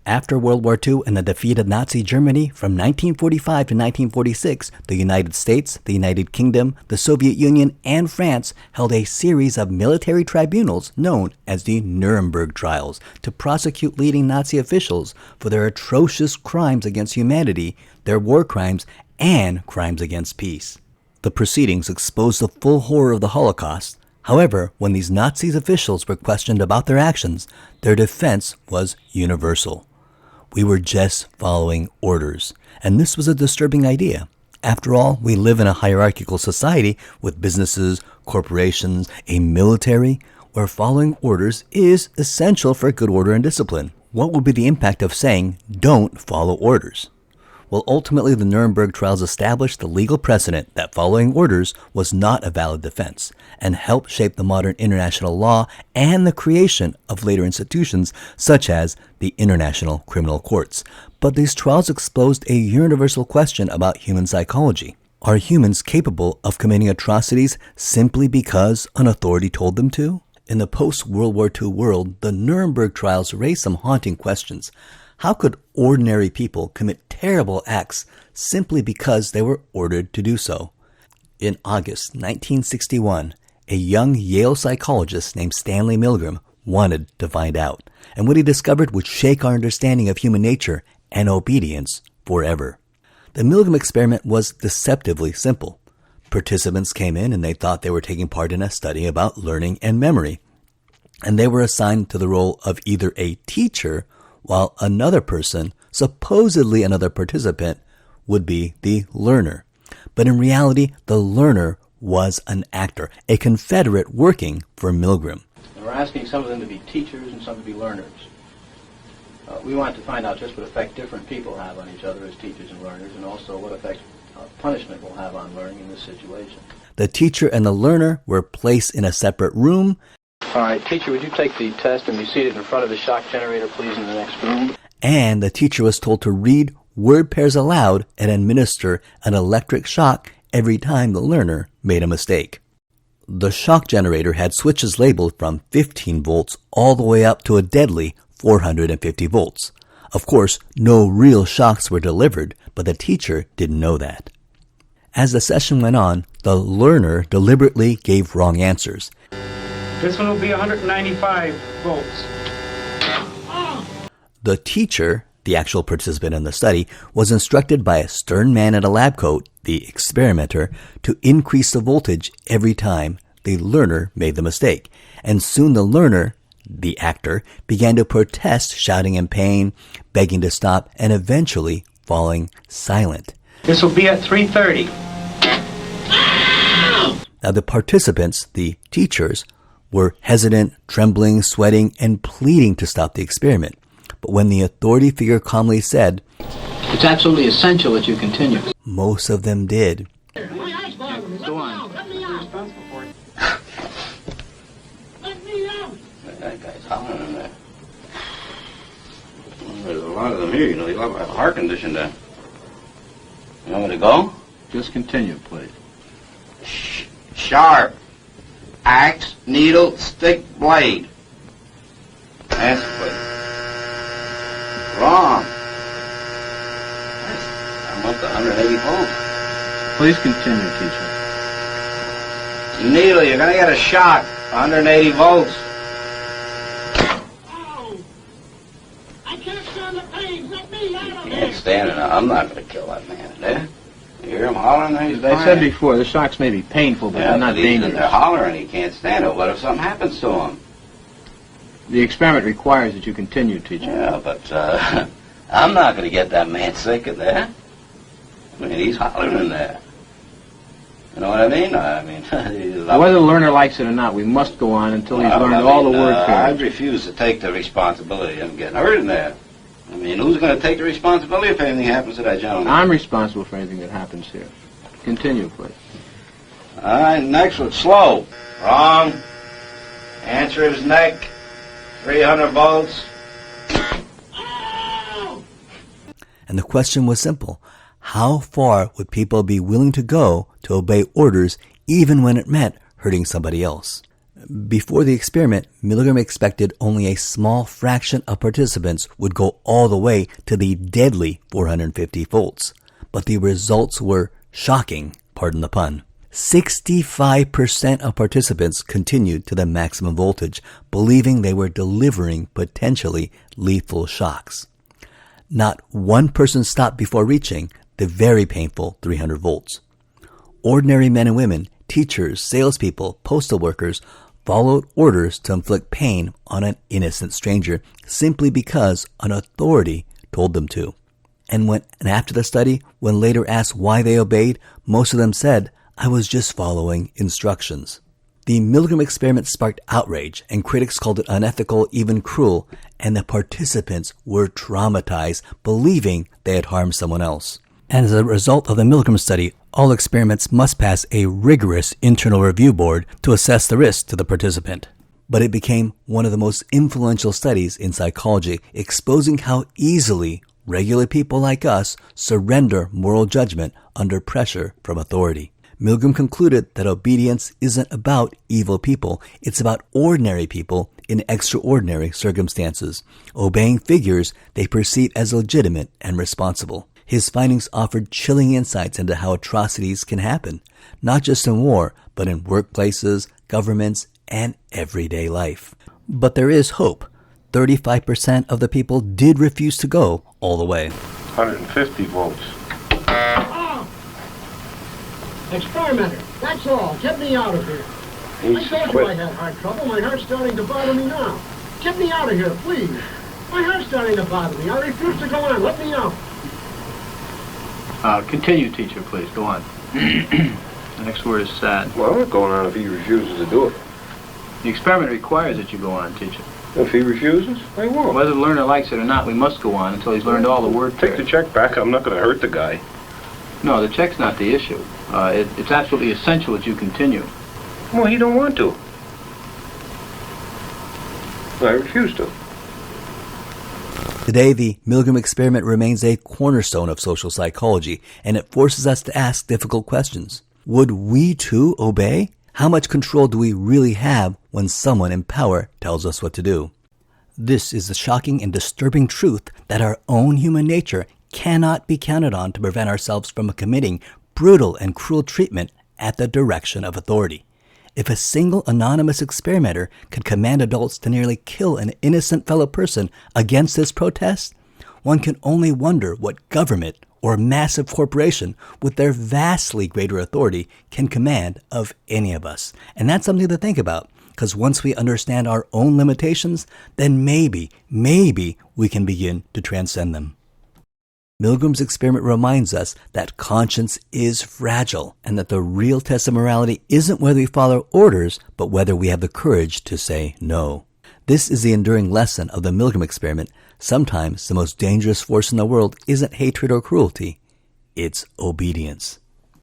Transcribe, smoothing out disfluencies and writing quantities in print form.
After World War II and the defeat of Nazi Germany from 1945 to 1946, the United States, the United Kingdom, the Soviet Union, and France held a series of military tribunals known as the Nuremberg trials to prosecute leading Nazi officials for their atrocious crimes against humanity, their war crimes, and crimes against peace. The proceedings exposed the full horror of the Holocaust. However, when these Nazi officials were questioned about their actions, their defense was universal. We were just following orders, and this was a disturbing idea. After all, we live in a hierarchical society with businesses, corporations, a military, where following orders is essential for good order and discipline. What would be the impact of saying, don't follow orders? Well, ultimately, the Nuremberg trials established the legal precedent that following orders was not a valid defense and helped shape the modern international law and the creation of later institutions such as the International Criminal Courts. But these trials exposed a universal question about human psychology. Are humans capable of committing atrocities simply because an authority told them to? In the post-World War II world, the Nuremberg trials raised some haunting questions. How could ordinary people commit terrible acts simply because they were ordered to do so? In August 1961, a young Yale psychologist named Stanley Milgram wanted to find out, and what he discovered would shake our understanding of human nature and obedience forever. The Milgram experiment was deceptively simple. Participants came in and they thought they were taking part in a study about learning and memory, and they were assigned to the role of either a teacher while another person, supposedly another participant, would be the learner. But in reality, the learner was an actor, a confederate working for Milgram. We're asking some of them to be teachers and some to be learners. We want to find out just what effect different people have on each other as teachers and learners, and also what effect punishment will have on learning in this situation. The teacher and the learner were placed in a separate room. All right, teacher, would you take the test and be seated in front of the shock generator, please, in the next room? And the teacher was told to read word pairs aloud and administer an electric shock every time the learner made a mistake. The shock generator had switches labeled from 15 volts all the way up to a deadly 450 volts. Of course, no real shocks were delivered, but the teacher didn't know that. As the session went on, the learner deliberately gave wrong answers. This one will be 195 volts. The teacher, the actual participant in the study, was instructed by a stern man in a lab coat, the experimenter, to increase the voltage every time the learner made the mistake. And soon the learner, the actor, began to protest, shouting in pain, begging to stop, and eventually falling silent. This will be at 3:30. Now the participants, the teachers, were hesitant, trembling, sweating, and pleading to stop the experiment. But when the authority figure calmly said, "It's absolutely essential that you continue," most of them did. Go on. That guy's hollering in there. Well, there's a lot of them here, you know. They have a heart condition there. You want me to go? Just continue, please. Sharp. Axe, needle, stick, blade. Answer, please. Wrong. I'm up to 180 volts. Please continue, teacher. Needle, you're gonna get a shock. 180 volts. Oh! I can't stand the pain. Let me out of You can't stand it. I'm not gonna kill that man in there. You hear him hollering there? He's As I said dying. before, the shocks may be painful, but they're not but he's in dangerous. there hollering. He can't stand it. What if something happens to him? The experiment requires that you continue, teacher. Yeah, but I'm not going to get that man sick in there. I mean, he's hollering in there. You know what I mean? Whether the learner likes it or not, we must go on until he's learned all the word I pairs. refuse to take the responsibility of getting hurt in there. I mean, who's going to take the responsibility if anything happens to that gentleman? I'm responsible for anything that happens here. Continue, please. All right, next one, slow. Wrong. Answer is neck. 300 volts. And the question was simple. How far would people be willing to go to obey orders even when it meant hurting somebody else? Before the experiment, Milgram expected only a small fraction of participants would go all the way to the deadly 450 volts. But the results were shocking, pardon the pun. 65% of participants continued to the maximum voltage, believing they were delivering potentially lethal shocks. Not one person stopped before reaching the very painful 300 volts. Ordinary men and women, teachers, salespeople, postal workers, followed orders to inflict pain on an innocent stranger simply because an authority told them to. And after the study, when later asked why they obeyed, most of them said, "I was just following instructions." The Milgram experiment sparked outrage, and critics called it unethical, even cruel, and the participants were traumatized, believing they had harmed someone else. And as a result of the Milgram study, all experiments must pass a rigorous internal review board to assess the risk to the participant. But it became one of the most influential studies in psychology, exposing how easily regular people like us surrender moral judgment under pressure from authority. Milgram concluded that obedience isn't about evil people, it's about ordinary people in extraordinary circumstances, obeying figures they perceive as legitimate and responsible. His findings offered chilling insights into how atrocities can happen, not just in war, but in workplaces, governments, and everyday life. But there is hope. 35% of the people did refuse to go all the way. 150 volts. Oh! Experimenter, that's all. Get me out of here. I told you I had heart trouble. My heart's starting to bother me now. Get me out of here, please. My heart's starting to bother me. I refuse to go on. Let me out. Continue, teacher, please. Go on. The next word is sad. Well, I'm not going on if he refuses to do it. The experiment requires that you go on, teacher. If he refuses, I won't. Whether the learner likes it or not, we must go on until he's learned all the word Take the check back. I'm not going to hurt the guy. No, the check's not the issue. It's absolutely essential that you continue. Well, he don't want to. I refuse to. Today, the Milgram experiment remains a cornerstone of social psychology, and it forces us to ask difficult questions. Would we too obey? How much control do we really have when someone in power tells us what to do? This is the shocking and disturbing truth that our own human nature cannot be counted on to prevent ourselves from committing brutal and cruel treatment at the direction of authority. If a single anonymous experimenter could command adults to nearly kill an innocent fellow person against his protest, one can only wonder what government or massive corporation with their vastly greater authority can command of any of us. And that's something to think about, because once we understand our own limitations, then maybe we can begin to transcend them. Milgram's experiment reminds us that conscience is fragile and that the real test of morality isn't whether we follow orders, but whether we have the courage to say no. This is the enduring lesson of the Milgram experiment. Sometimes the most dangerous force in the world isn't hatred or cruelty, it's obedience.